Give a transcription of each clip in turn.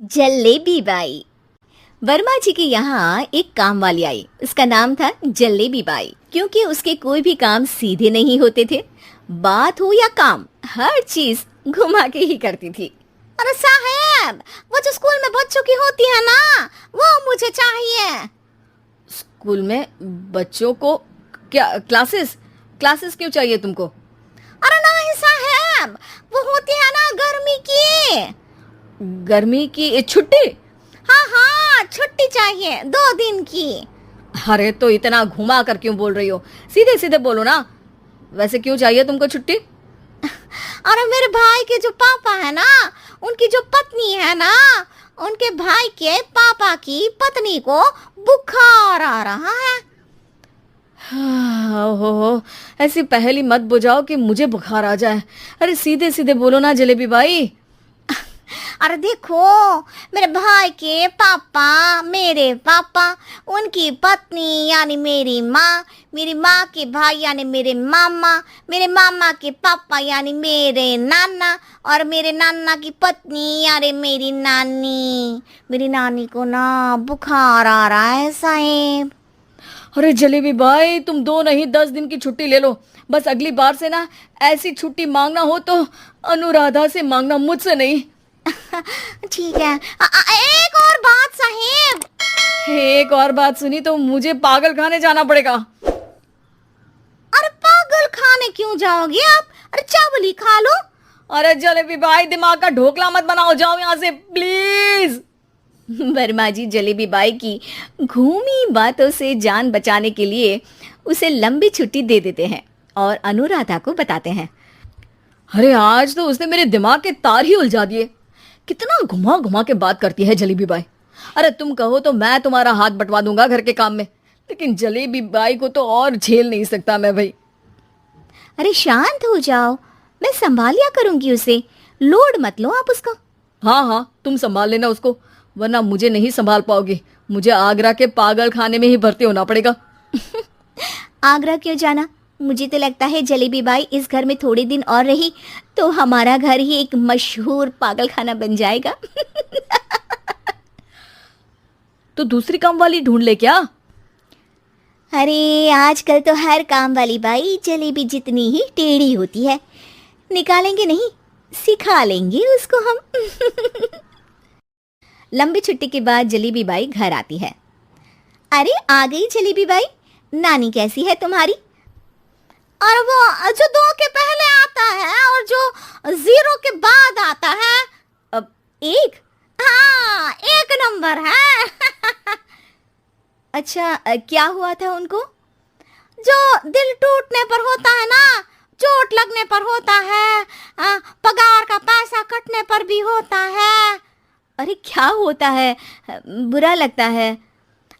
Jalebi by. Verma जी के यहाँ एक काम वाली आई। उसका नाम था जलेबी बाई, क्योंकि उसके कोई भी काम सीधे नहीं होते थे। बात हो या काम, हर चीज घुमा के ही करती थी। अरे साहब, वो जो स्कूल में बच्चों की होती है ना, वो मुझे चाहिए। स्कूल में बच्चों को क्या क्लासेस क्लासेस क्यों चाहिए तुमको? अरे नहीं साहब, वो होती है ना गर्मी की। गर्मी की छुट्टी? हाँ हाँ, छुट्टी चाहिए 2 दिन की। अरे तो इतना घुमा कर क्यों बोल रही हो? सीधे सीधे बोलो ना। वैसे क्यों चाहिए तुमको छुट्टी? अरे मेरे भाई के जो पापा है ना, उनकी जो पत्नी है ना, उनके भाई के पापा की पत्नी को बुखार आ रहा है। ओहो, ऐसी पहेली मत बुझाओ कि मुझे बुखार आ जाए। अरे सीधे सीधे बोलो ना जलेबी बाई। अरे देखो, मेरे भाई के पापा, मेरे पापा, उनकी पत्नी यानी मेरी माँ के भाई यानी मेरे मामा के पापा यानी मेरे नाना, और मेरे नाना की पत्नी यानी मेरी नानी को ना बुखार आ रहा है साहेब। अरे जलेबी भाई, तुम 2 नहीं 10 दिन की छुट्टी ले लो। बस अगली बार से ना ऐसी छुट्टी मांगना हो तो अनुराधा से मांगना, मुझसे नहीं। ठीक है। एक और बात साहेब। एक और बात सुनी तो मुझे पागल खाने जाना पड़ेगा। अरे पागल खाने क्यों जाओगे आप? अरे चावल ही खा लो। अरे जलेबी भाई, दिमाग का ढोकला मत बनाओ, जाओ यहाँ से प्लीज। वर्मा जी जलेबी बाई की घूमी बातों से जान बचाने के लिए उसे लंबी छुट्टी दे देते हैं और अनुराधा को बताते हैं। अरे आज तो उसने मेरे दिमाग के तार ही उलझा दिए। कितना घुमा घुमा के बात करती है जलेबी बाई। अरे तुम कहो तो मैं तुम्हारा हाथ बंटवा दूंगा घर के काम में, लेकिन जलेबी बाई को तो और झेल नहीं सकता मैं भाई। अरे शांत हो जाओ, मैं संभालिया करूंगी उसे, लोड मत लो आप उसका। हाँ हाँ, तुम संभाल लेना उसको, वरना मुझे नहीं संभाल पाओगे। मुझे आगरा के पागल खाने में ही भर्ती होना पड़ेगा। आगरा क्यों जाना? मुझे तो लगता है जलेबी बाई इस घर में थोड़े दिन और रही तो हमारा घर ही एक मशहूर पागल खाना बन जाएगा। तो दूसरी काम वाली ढूंढ ले क्या? अरे आजकल तो हर काम वाली बाई जलेबी जितनी ही टेढ़ी होती है। निकालेंगे नहीं, सिखा लेंगे उसको हम। लंबी छुट्टी के बाद जलेबी बाई घर आती है। अरे आ गई जलेबी बाई, नानी कैसी है तुम्हारी? और वो जो 2 के पहले आता है और जो 0 के बाद आता है। अब 1? हाँ, 1 नंबर है। अच्छा, क्या हुआ था उनको? जो दिल टूटने पर होता है ना, चोट लगने पर होता है, पगार का पैसा कटने पर भी होता है। अरे क्या होता है? बुरा लगता है?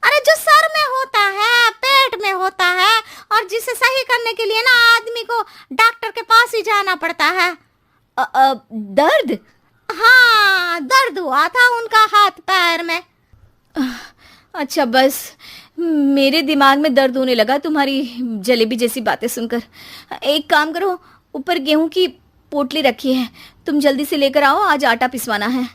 अरे जो सर में होता है, पेट में होता है, और जिसे सही करने के लिए ना आदमी को डॉक्टर के पास ही जाना पड़ता है। दर्द? हाँ, दर्द हुआ था उनका हाथ पैर में। अच्छा, बस मेरे दिमाग में दर्द होने लगा तुम्हारी जलेबी जैसी बातें सुनकर। एक काम करो, ऊपर गेहूं की पोटली रखी है, तुम जल्दी से लेकर आओ, आज आटा पिसवाना है।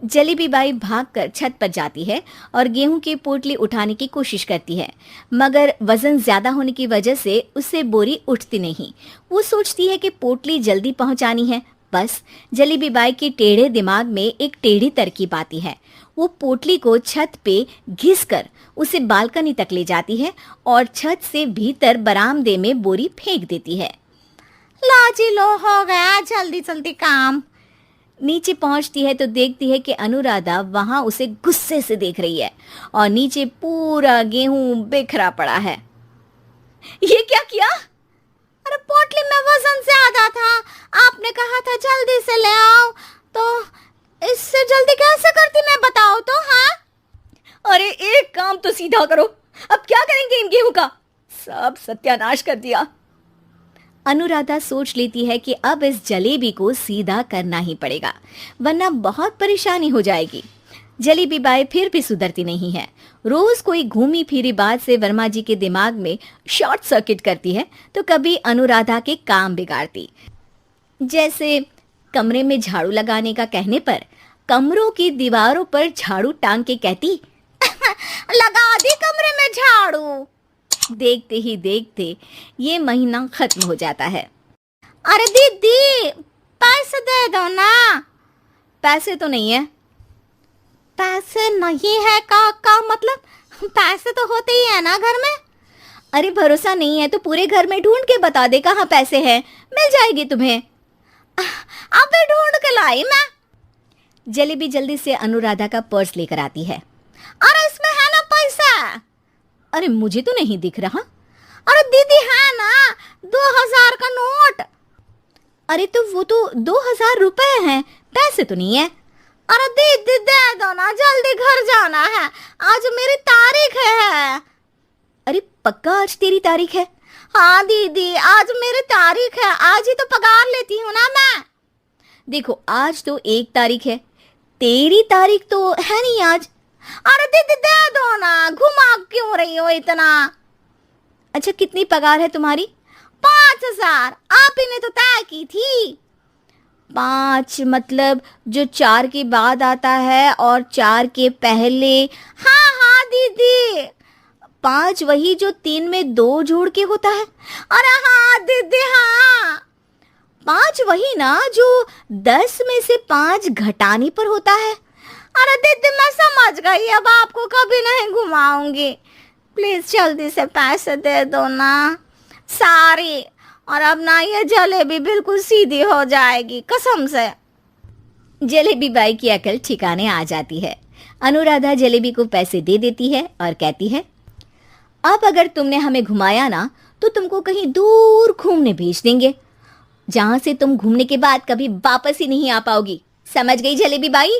जलेबी बाई भागकर छत पर जाती है और गेहूं की पोटली उठाने की कोशिश करती है, मगर वजन ज्यादा होने की वजह से उससे बोरी उठती नहीं। वो सोचती है कि पोटली जल्दी पहुंचानी है। बस जलेबी बाई के टेढ़े दिमाग में एक टेढ़ी तरकीब आती है। वो पोटली को छत पे घिसकर उसे बालकनी तक ले जाती है और छत से भीतर बरामदे में बोरी फेंक देती है। लाजी लो, हो गया जल्दी जल्दी काम। नीचे पहुंचती है तो देखती है कि अनुराधा वहां उसे गुस्से से देख रही है और नीचे पूरा गेहूं बिखरा पड़ा है। ये क्या किया? अरे पोटली में वजन ज्यादा था, आपने कहा था जल्दी से ले आओ, तो इससे जल्दी कैसे करती मैं बताओ तो। हाँ, अरे एक काम तो सीधा करो, अब क्या करेंगे इन गेहूं का? सब सत्यानाश कर दिया। अनुराधा सोच लेती है कि अब इस जलेबी को सीधा करना ही पड़ेगा, वरना बहुत परेशानी हो जाएगी। जलेबी बाई फिर भी सुधरती नहीं है। रोज कोई घूमी फिरी बात से वर्मा जी के दिमाग में शॉर्ट सर्किट करती है, तो कभी अनुराधा के काम बिगाड़ती। जैसे कमरे में झाड़ू लगाने का कहने पर कमरों की दीवारों पर झाड़ू टांग के कहती, लगा दी कमरे में झाड़ू। देखते ही देखते ये महीना खत्म हो जाता है। अरे दीदी पैसे दे दो ना। पैसे तो नहीं है। पैसे नहीं है का मतलब पैसे तो होते ही है ना घर में। अरे भरोसा नहीं है तो पूरे घर में ढूंढ के बता दे कहाँ पैसे हैं, मिल जाएगी तुम्हें। अबे ढूंढ के लाई मैं। जलेबी जल्दी से अनुराधा का पर्स लेकर आती है। अरे इसमें है ना पैसा। अरे मुझे तो नहीं दिख रहा। अरे दीदी है ना 2000 का नोट। अरे तो वो तो 2000 रुपए हैं, पैसे तो नहीं है। अरे दीदी दे दो ना, जल्दी घर जाना है, आज मेरी तारीख है। अरे पक्का आज तेरी तारीख है? हाँ दीदी आज मेरी तारीख है, आज ही तो पगार लेती हूँ ना मैं। देखो आज तो 1 तारीख है, तेरी तारीख तो है नहीं आज। अरे दीदी दे दो ना, घुमा क्यों रही हो इतना। अच्छा कितनी पगार है तुम्हारी? 5000, आप ही ने तो तय की थी। 5 मतलब जो 4 के बाद आता है और 4 के पहले। हाँ हाँ दीदी। 5 वही जो 3 में 2 जोड़ के होता है। अरे हाँ दीदी हाँ। 5 वही ना जो 10 में से 5 घटाने पर होता है। अरे दीदी मैं समझ गई, अब आपको कभी नहीं घुमाऊंगी। प्लीज जल्दी से पैसे दे दो ना, सारी। और अब ना ये जलेबी बिल्कुल सीधी हो जाएगी कसम से। जलेबी बाई की अकल ठिकाने आ जाती है। अनुराधा जलेबी को पैसे दे देती है और कहती है, अब अगर तुमने हमें घुमाया ना तो तुमको कहीं दूर घूमने भेज देंगे, जहां से तुम घूमने के बाद कभी वापस ही नहीं आ पाओगी। समझ गई जलेबी बाई?